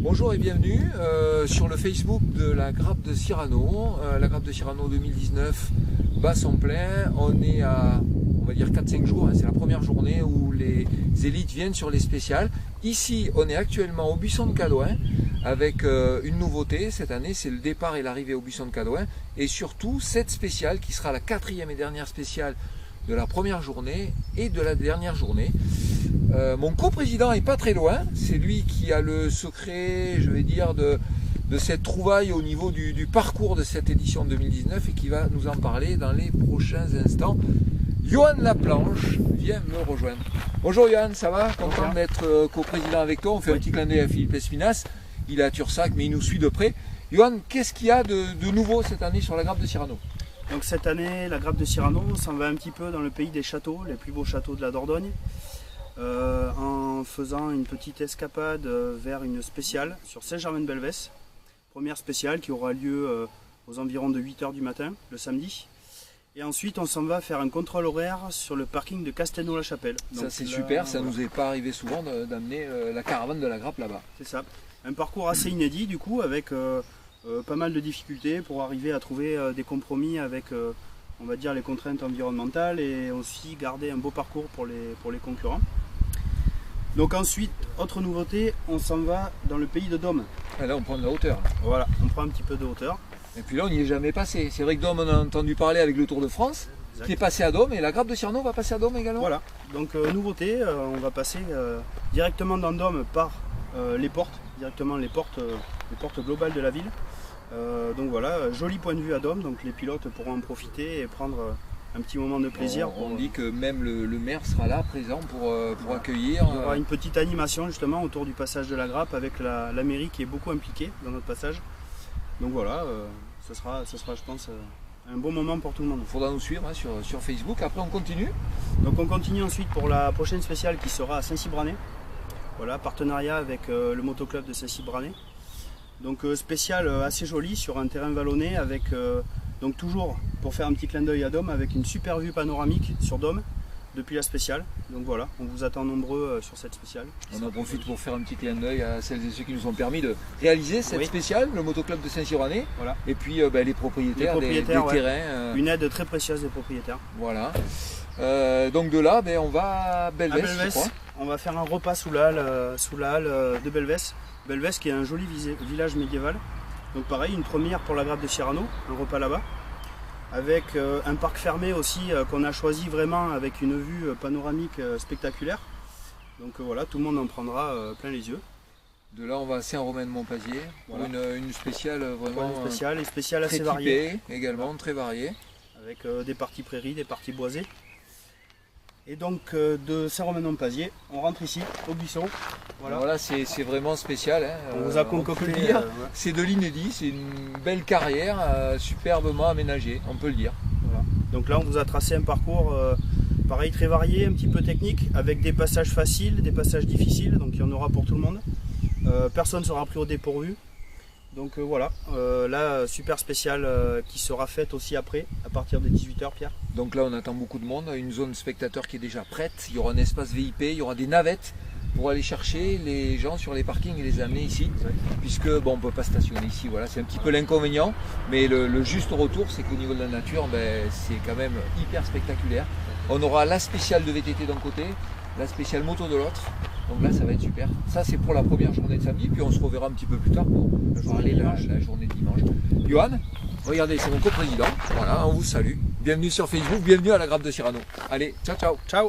Bonjour et bienvenue sur le Facebook de la Grappe de Cyrano. La Grappe de Cyrano 2019 bat son plein. On est à, on va dire 4-5 jours, hein, c'est la première journée où les élites viennent sur les spéciales. Ici, on est actuellement au Buisson de Cadouin avec une nouveauté cette année, c'est le départ et l'arrivée au Buisson de Cadouin. Et surtout, cette spéciale qui sera la 4e et dernière spéciale de la première journée et de la dernière journée. Mon coprésident est pas très loin, c'est lui qui a le secret, je vais dire, de cette trouvaille au niveau du parcours de cette édition 2019 et qui va nous en parler dans les prochains instants. Johan Laplanche vient me rejoindre. Bonjour Johan, ça va? Content d'être coprésident avec toi. On fait un petit clin d'œil à Philippe Espinas, il est à Tursac mais il nous suit de près. Johan, qu'est-ce qu'il y a de nouveau cette année sur la Grappe de Cyrano? Donc cette année, la Grappe de Cyrano s'en va un petit peu dans le pays des châteaux, les plus beaux châteaux de la Dordogne. En faisant une petite escapade vers une spéciale sur Saint-Germain-de-Belvès. Première spéciale qui aura lieu aux environs de 8 h du matin, le samedi. Et ensuite, on s'en va faire un contrôle horaire sur le parking de Castelnau-la-Chapelle. Ça c'est super, ça nous est pas arrivé souvent d'amener la caravane de la Grappe là-bas. C'est ça. Un parcours assez inédit du coup, avec pas mal de difficultés pour arriver à trouver des compromis avec on va dire les contraintes environnementales et aussi garder un beau parcours pour les concurrents. Donc ensuite, autre nouveauté, on s'en va dans le pays de Dôme. Et là on prend de la hauteur. Voilà, on prend un petit peu de hauteur. Et puis là on n'y est jamais passé. C'est vrai que Dôme on a entendu parler avec le Tour de France, exact, qui est passé à Dôme et la Grappe de Cyrano va passer à Dôme également. Voilà, donc nouveauté, on va passer directement dans Dôme par les portes, directement les portes globales de la ville. Donc voilà, joli point de vue à Dôme, donc les pilotes pourront en profiter et prendre un petit moment de plaisir. On dit que même le maire sera là, présent pour accueillir. Il y aura une petite animation justement autour du passage de la Grappe avec la mairie qui est beaucoup impliquée dans notre passage. Donc voilà, ce sera je pense un bon moment pour tout le monde. Il faudra nous suivre hein, sur Facebook, après on continue. Donc on continue ensuite pour la prochaine spéciale qui sera à Saint-Cybranet. Voilà, partenariat avec le motoclub de Saint-Cybranet. Donc spécial assez joli sur un terrain vallonné avec donc toujours pour faire un petit clin d'œil à Dôme avec une super vue panoramique sur Dôme depuis la spéciale. Donc voilà, on vous attend nombreux sur cette spéciale. On en profite pour faire un petit clin d'œil à celles et ceux qui nous ont permis de réaliser cette spéciale, le motoclub de Saint-Cybranet. Voilà. Et puis les propriétaires des terrains. Une aide très précieuse des propriétaires. Voilà. Donc de là, on va à Belvès, je crois. On va faire un repas sous la halle de Belvès. Belvès qui est un joli village médiéval. Donc pareil, une première pour la Grappe de Cyrano, un repas là-bas. Avec un parc fermé aussi qu'on a choisi vraiment avec une vue panoramique spectaculaire. Donc voilà, tout le monde en prendra plein les yeux. De là on va à Saint-Romain-de-Montpazier, voilà, pour une spéciale vraiment une spéciale assez très variée. Typée, également, très variée. Avec des parties prairies, des parties boisées. Et donc de Saint-Romain-de-Montpazier, on rentre ici, au Buisson. Voilà, c'est vraiment spécial. Hein. On vous a concocté. C'est de l'inédit, c'est une belle carrière, superbement aménagée, on peut le dire. Voilà. Donc là, on vous a tracé un parcours pareil, très varié, un petit peu technique, avec des passages faciles, des passages difficiles, donc il y en aura pour tout le monde. Personne ne sera pris au dépourvu. Donc voilà, là, super spéciale qui sera faite aussi après, à partir de 18 h, Pierre. Donc là, on attend beaucoup de monde, une zone spectateur qui est déjà prête, il y aura un espace VIP, il y aura des navettes pour aller chercher les gens sur les parkings et les amener ici, puisque on ne peut pas stationner ici, voilà, c'est un petit peu l'inconvénient, mais le juste retour, c'est qu'au niveau de la nature, c'est quand même hyper spectaculaire. On aura la spéciale de VTT d'un côté, la spéciale moto de l'autre. Donc là ça va être super. Ça c'est pour la première journée de samedi, puis on se reverra un petit peu plus tard pour parler de la journée de dimanche. Johan, regardez, c'est mon coprésident. Voilà, on vous salue. Bienvenue sur Facebook, bienvenue à la Grappe de Cyrano. Allez, ciao ciao. Ciao.